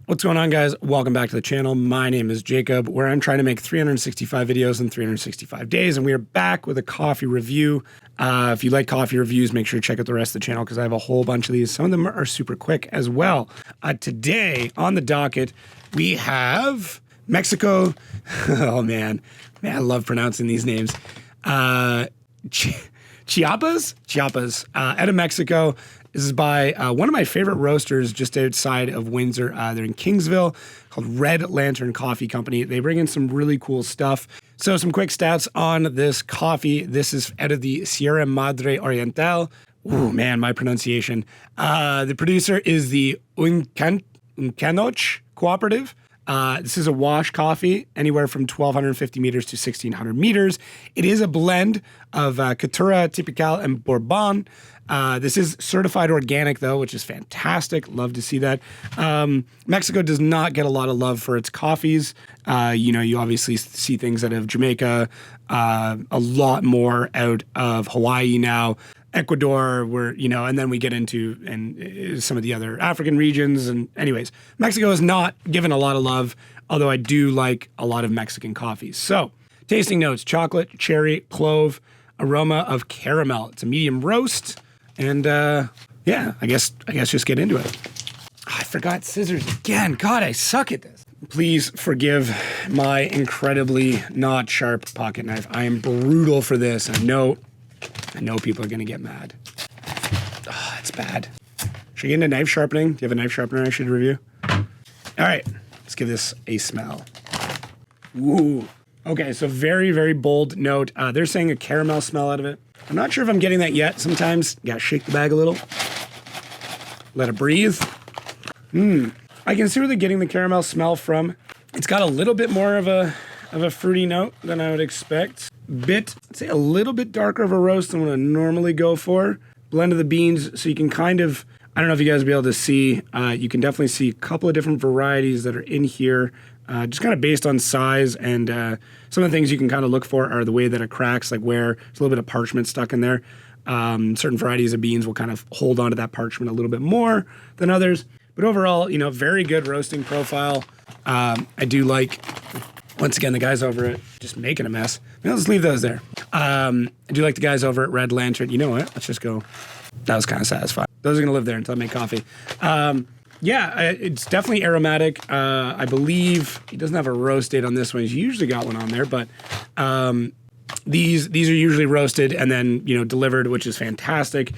What's going on, guys? Welcome back to the channel. My name is Jacob, where I'm trying to make 365 videos in 365 days, and we are back with a coffee review. If you like coffee reviews, make sure to check out the rest of the channel because I have a whole bunch of these. Some of them are super quick as well. Today on the docket, we have Mexico. Oh, man. I love pronouncing these names. Chiapas out of Mexico. This is by one of my favorite roasters just outside of Windsor. They're in Kingsville, called Red Lantern Coffee Company. They bring in some really cool stuff. So some quick stats on this coffee. This is out of the Sierra Madre Oriental. Oh man, my pronunciation. The producer is the UCANOCH Cooperative. This is a wash coffee, anywhere from 1,250 meters to 1,600 meters. It is a blend of Caturra, Typica, and Bourbon. This is certified organic, though, which is fantastic. Love to see that. Mexico does not get a lot of love for its coffees. You obviously see things out of Jamaica, a lot more out of Hawaii now. Ecuador, and then we get into some of the other African regions. And anyways, Mexico is not given a lot of love, although I do like a lot of Mexican coffees. So tasting notes: chocolate, cherry, clove, aroma of caramel. It's a medium roast. And yeah, I guess just get into it. I forgot scissors again. God, I suck at this. Please forgive my incredibly not sharp pocket knife. I am brutal for this. I know people are gonna get mad. Oh, it's bad. Should I get into knife sharpening? Do you have a knife sharpener I should review? All right, let's give this a smell. Ooh. Okay, so very, very bold note. They're saying a caramel smell out of it. I'm not sure if I'm getting that yet. Sometimes you gotta shake the bag a little. Let it breathe. I can see where they're getting the caramel smell from. It's got a little bit more of a fruity note than I would expect. I'd say a little bit darker of a roast than what I normally go for. Blend of the beans, so you can kind of, I don't know if you guys will be able to see, you can definitely see a couple of different varieties that are in here. Just kind of based on size, and some of the things you can kind of look for are the way that it cracks, like where there's a little bit of parchment stuck in there. Certain varieties of beans will kind of hold onto that parchment a little bit more than others. But overall, very good roasting profile. I do like, once again, the guys over at, just making a mess. Maybe I'll just leave those there. I do like the guys over at Red Lantern. You know what? Let's just go. That was kind of satisfying. Those are going to live there until I make coffee. Yeah, it's definitely aromatic. I believe he doesn't have a roast date on this one. He's usually got one on there, but these are usually roasted and then delivered, which is fantastic.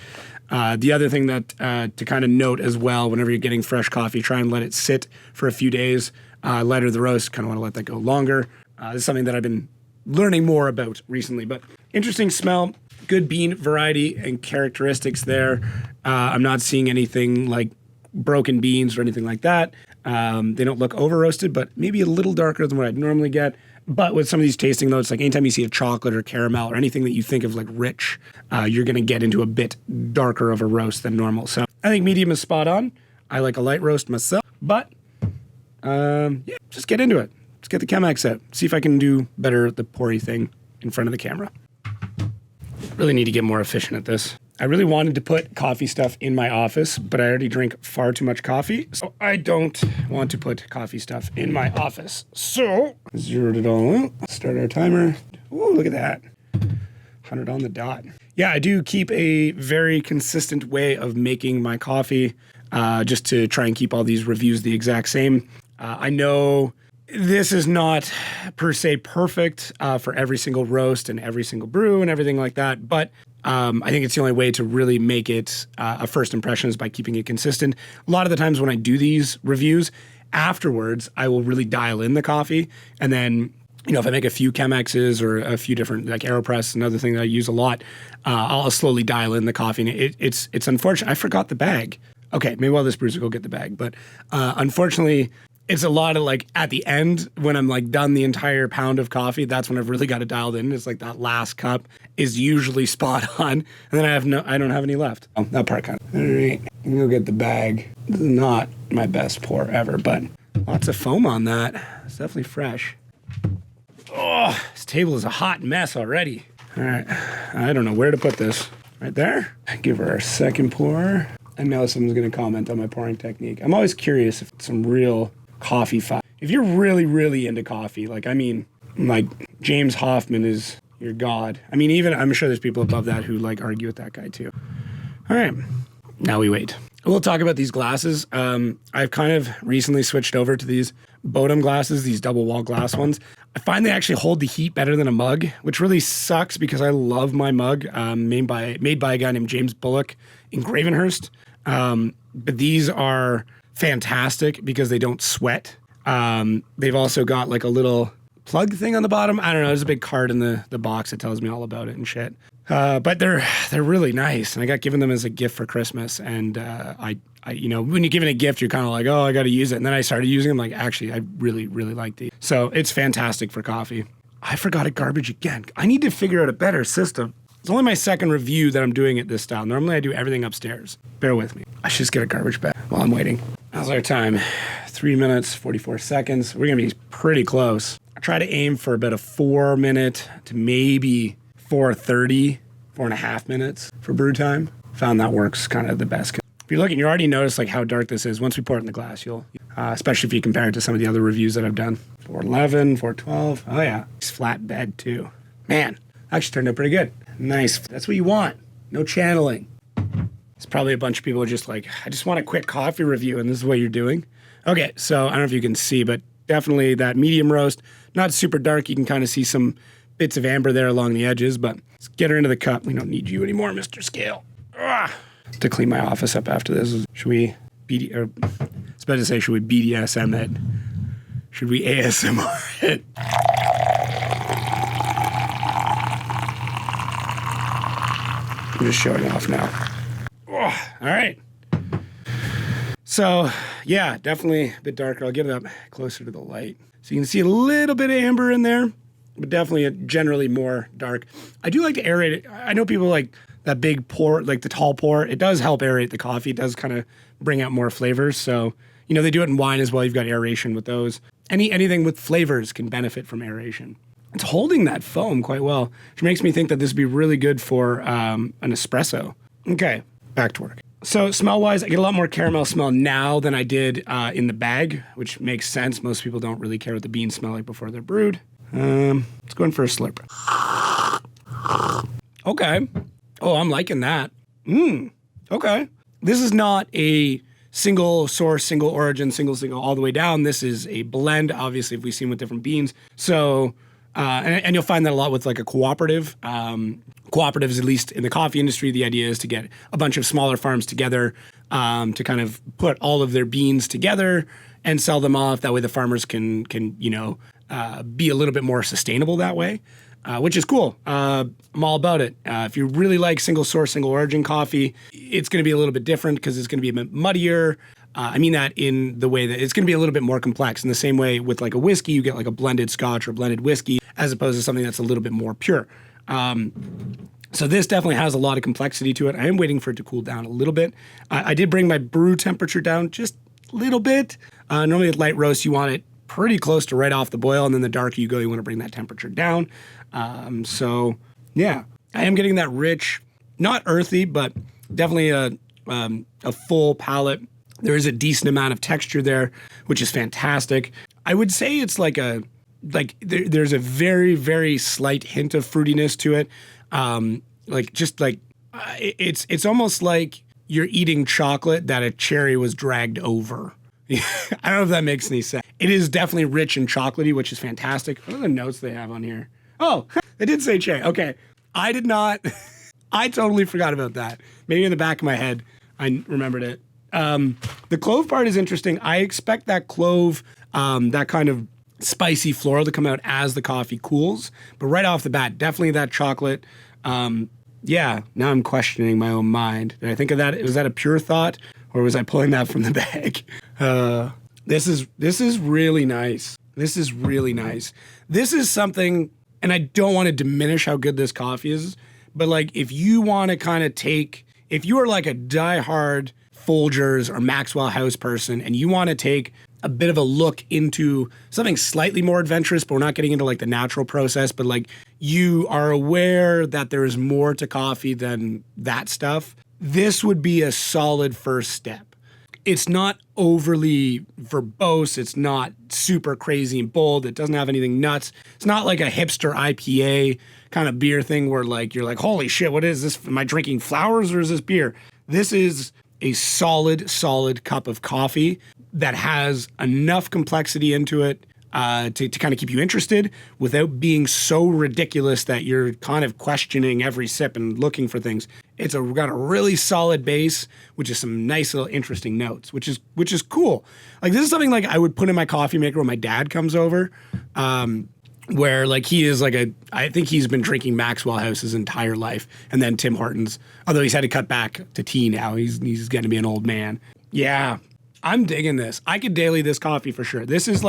The other thing that to kind of note as well, whenever you're getting fresh coffee, try and let it sit for a few days. Lighter the roast, kind of want to let that go longer. This is something that I've been learning more about recently, but interesting smell, good bean variety and characteristics there. I'm not seeing anything like broken beans or anything like that. They don't look over roasted, but maybe a little darker than what I'd normally get. But with some of these tasting notes, like anytime you see a chocolate or caramel or anything that you think of like rich, you're going to get into a bit darker of a roast than normal. So I think medium is spot on. I like a light roast myself, but yeah, just get into it. Let's get the Chemex out. See if I can do better at the poury thing in front of the camera. Really need to get more efficient at this. I really wanted to put coffee stuff in my office, but I already drink far too much coffee, so I don't want to put coffee stuff in my office. So, zeroed it all out. Start our timer. Ooh, look at that. 100 on the dot. Yeah, I do keep a very consistent way of making my coffee, just to try and keep all these reviews the exact same. I know this is not per se perfect for every single roast and every single brew and everything like that, but I think it's the only way to really make it a first impression is by keeping it consistent. A lot of the times when I do these reviews, afterwards, I will really dial in the coffee. And then, if I make a few Chemexes or a few different, like AeroPress, another thing that I use a lot, I'll slowly dial in the coffee. And it's unfortunate. I forgot the bag. Okay, maybe while this brews, I'll go get the bag. But unfortunately, it's a lot of like at the end when I'm like done the entire pound of coffee, that's when I've really got it dialed in. It's like that last cup is usually spot on. And then I don't have any left. Oh, that part kind of. All right, I'm gonna go get the bag. This is not my best pour ever, but lots of foam on that. It's definitely fresh. Oh, this table is a hot mess already. All right, I don't know where to put this. Right there. Give her a second pour. I know someone's gonna comment on my pouring technique. I'm always curious if some real coffee fan. If you're really, really into coffee, like, I mean, like James Hoffman is your god. I mean, even I'm sure there's people above that who like argue with that guy too. All right, now we wait. We'll talk about these glasses. I've kind of recently switched over to these Bodum glasses, these double wall glass ones. I find they actually hold the heat better than a mug, which really sucks because I love my mug, made by a guy named James Bullock in Gravenhurst. But these are fantastic because they don't sweat. They've also got like a little plug thing on the bottom. I don't know. There's a big card in the box that tells me all about it and shit. But they're really nice, and I got given them as a gift for Christmas. And I you know, when you're given a gift, you're kind of like, oh, I got to use it. And then I started using them. Like, actually, I really, really like these. So it's fantastic for coffee. I forgot a garbage again. I need to figure out a better system. It's only my second review that I'm doing it this style. Normally, I do everything upstairs. Bear with me. I should just get a garbage bag while I'm waiting. How's our time? 3 minutes, 44 seconds. We're going to be pretty close. I try to aim for about a 4 minute to maybe 4:30, 4.5 minutes for brew time. Found that works kind of the best. If you're looking, you already noticed like how dark this is. Once we pour it in the glass, you'll, especially if you compare it to some of the other reviews that I've done. 411, 412. Oh yeah, it's flat bed too. Man, actually turned out pretty good. Nice. That's what you want. No channeling. It's probably a bunch of people are just like, I just want a quick coffee review, and this is what you're doing. Okay, so I don't know if you can see, but definitely that medium roast. Not super dark. You can kind of see some bits of amber there along the edges, but let's get her into the cup. We don't need you anymore, Mr. Scale. To clean my office up after this. Should we I was about to say, should we BDSM it? Should we ASMR it? I'm just showing off now. All right. So, yeah, definitely a bit darker. I'll get it up closer to the light. So you can see a little bit of amber in there, but definitely generally more dark. I do like to aerate it. I know people like that big pour, like the tall pour. It does help aerate the coffee. It does kind of bring out more flavors. So, you know, they do it in wine as well. You've got aeration with those. Anything with flavors can benefit from aeration. It's holding that foam quite well, which makes me think that this would be really good for an espresso. Okay, back to work. So smell-wise, I get a lot more caramel smell now than I did in the bag, which makes sense. Most people don't really care what the beans smell like before they're brewed. Let's go in for a slurp. Okay. Oh, I'm liking that. Okay. This is not a single source, single origin, single all the way down. This is a blend, obviously, if we've seen with different beans. So, and you'll find that a lot with like a cooperative. Cooperatives, at least in the coffee industry, the idea is to get a bunch of smaller farms together to kind of put all of their beans together and sell them off. That way the farmers can you know, be a little bit more sustainable that way. Which is cool. I'm all about it. If you really like single source, single origin coffee, it's going to be a little bit different because it's going to be a bit muddier. I mean that in the way that it's going to be a little bit more complex. In the same way with like a whiskey, you get like a blended scotch or blended whiskey as opposed to something that's a little bit more pure. So this definitely has a lot of complexity to it. I am waiting for it to cool down a little bit. I did bring my brew temperature down just a little bit. Normally with light roast, you want it pretty close to right off the boil, and then the darker you go, you want to bring that temperature down. So yeah, I am getting that rich, not earthy, but definitely a full palate. There is a decent amount of texture there, which is fantastic. I would say it's like there's a very, very slight hint of fruitiness to it. It's almost like you're eating chocolate that a cherry was dragged over. I don't know if that makes any sense. It is definitely rich and chocolatey, which is fantastic. What are the notes they have on here? Oh, they did say cherry. Okay. I did not. I totally forgot about that. Maybe in the back of my head, I remembered it. The clove part is interesting. I expect that clove, that kind of spicy floral to come out as the coffee cools. But right off the bat, definitely that chocolate. Yeah, now I'm questioning my own mind. Did I think of that? Was that a pure thought? Or was I pulling that from the bag? This is really nice. This is really nice. This is something, and I don't want to diminish how good this coffee is, but like if you want to kind of if you are like a diehard Folgers or Maxwell House person and you want to take a bit of a look into something slightly more adventurous, but we're not getting into like the natural process, but like you are aware that there is more to coffee than that stuff, this would be a solid first step. It's not overly verbose. It's not super crazy and bold. It doesn't have anything nuts. It's not like a hipster IPA kind of beer thing where like you're like, holy shit, what is this? Am I drinking flowers or is this beer? This is a solid cup of coffee that has enough complexity into it to kind of keep you interested without being so ridiculous that you're kind of questioning every sip and looking for things. It's got a really solid base, which is some nice little interesting notes, which is cool. Like this is something like I would put in my coffee maker when my dad comes over, where like he is like I think he's been drinking Maxwell House his entire life, and then Tim Hortons, although he's had to cut back to tea now. He's getting to be an old man. Yeah, I'm digging this. I could daily this coffee for sure. This is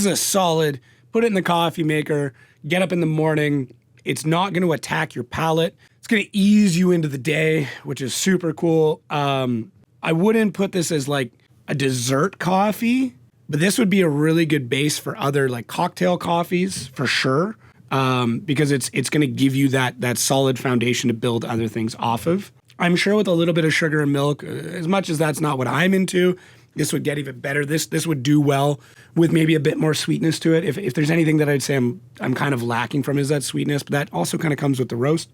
a solid, put it in the coffee maker, get up in the morning. It's not going to attack your palate. It's going to ease you into the day, which is super cool. I wouldn't put this as like a dessert coffee, but this would be a really good base for other like cocktail coffees for sure. Because it's going to give you that solid foundation to build other things off of. I'm sure with a little bit of sugar and milk, as much as that's not what I'm into, this would get even better. This would do well with maybe a bit more sweetness to it. If there's anything that I'd say I'm kind of lacking from is that sweetness, but that also kind of comes with the roast.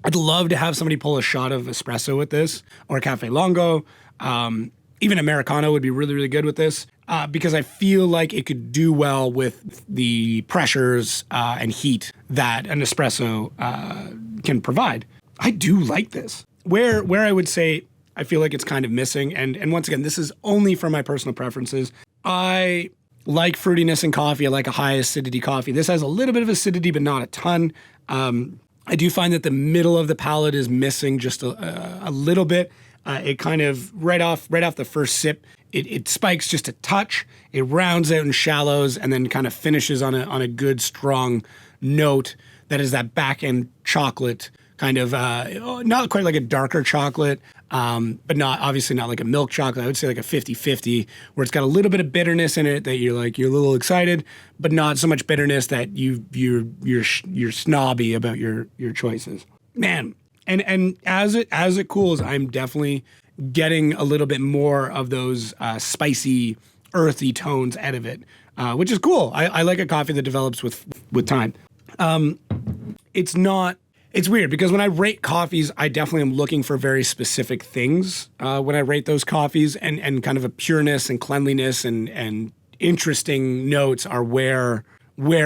I'd love to have somebody pull a shot of espresso with this or Cafe Longo. Even Americano would be really, really good with this because I feel like it could do well with the pressures and heat that an espresso can provide. I do like this. Where I would say I feel like it's kind of missing, and once again, this is only for my personal preferences. I like fruitiness in coffee. I like a high acidity coffee. This has a little bit of acidity, but not a ton. I do find that the middle of the palate is missing just a little bit. It kind of right off the first sip, it spikes just a touch. It rounds out and shallows, and then kind of finishes on a good strong note that is that back end chocolate kind of not quite like a darker chocolate, but obviously not like a milk chocolate. I would say like a 50-50, where it's got a little bit of bitterness in it that you're a little excited, but not so much bitterness that you're snobby about your choices. Man, and as it cools, I'm definitely getting a little bit more of those spicy, earthy tones out of it, which is cool. I like a coffee that develops with time. It's weird because when I rate coffees, I definitely am looking for very specific things when I rate those coffees, and kind of a pureness and cleanliness and interesting notes are where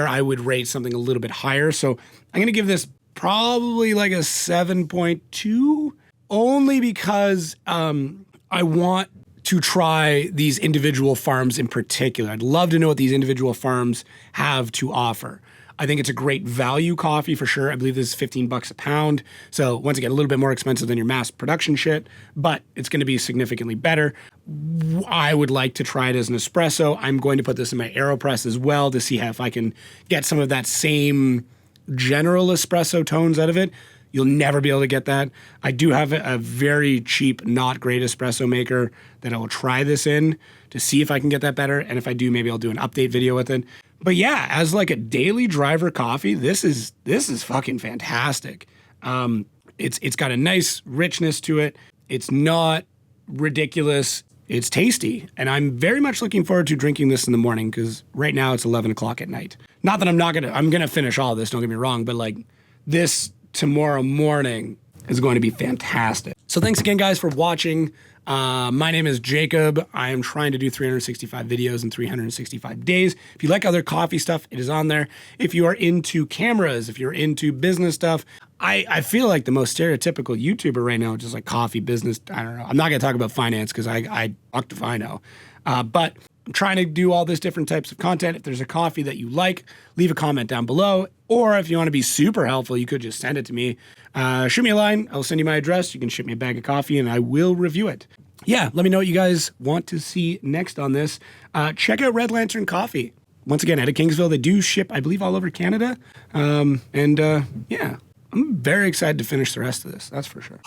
I would rate something a little bit higher. So I'm going to give this probably like a 7.2, only because I want to try these individual farms in particular. I'd love to know what these individual farms have to offer. I think it's a great value coffee for sure. I believe this is $15 a pound. So once again, a little bit more expensive than your mass production shit, but it's going to be significantly better. I would like to try it as an espresso. I'm going to put this in my AeroPress as well to see if I can get some of that same general espresso tones out of it. You'll never be able to get that. I do have a very cheap, not great espresso maker that I will try this in to see if I can get that better. And if I do, maybe I'll do an update video with it. But yeah, as like a daily driver coffee, this is fucking fantastic. It's got a nice richness to it. It's not ridiculous. It's tasty. And I'm very much looking forward to drinking this in the morning because right now it's 11 o'clock at night. Not that I'm going to finish all of this, don't get me wrong, but like this tomorrow morning is going to be fantastic. So thanks again, guys, for watching. My name is Jacob. I am trying to do 365 videos in 365 days. If you like other coffee stuff, it is on there. If you are into cameras, if you're into business stuff, I feel like the most stereotypical YouTuber right now is just like coffee business. I don't know. I'm not going to talk about finance because I fucked if I know. But I'm trying to do all this different types of content. If there's a coffee that you like, leave a comment down below. Or if you want to be super helpful, you could just send it to me. Shoot me a line. I'll send you my address. You can ship me a bag of coffee and I will review it. Yeah, let me know what you guys want to see next on this. Check out Red Lantern Coffee. Once again, out of Kingsville, they do ship, I believe, all over Canada. Yeah, I'm very excited to finish the rest of this. That's for sure.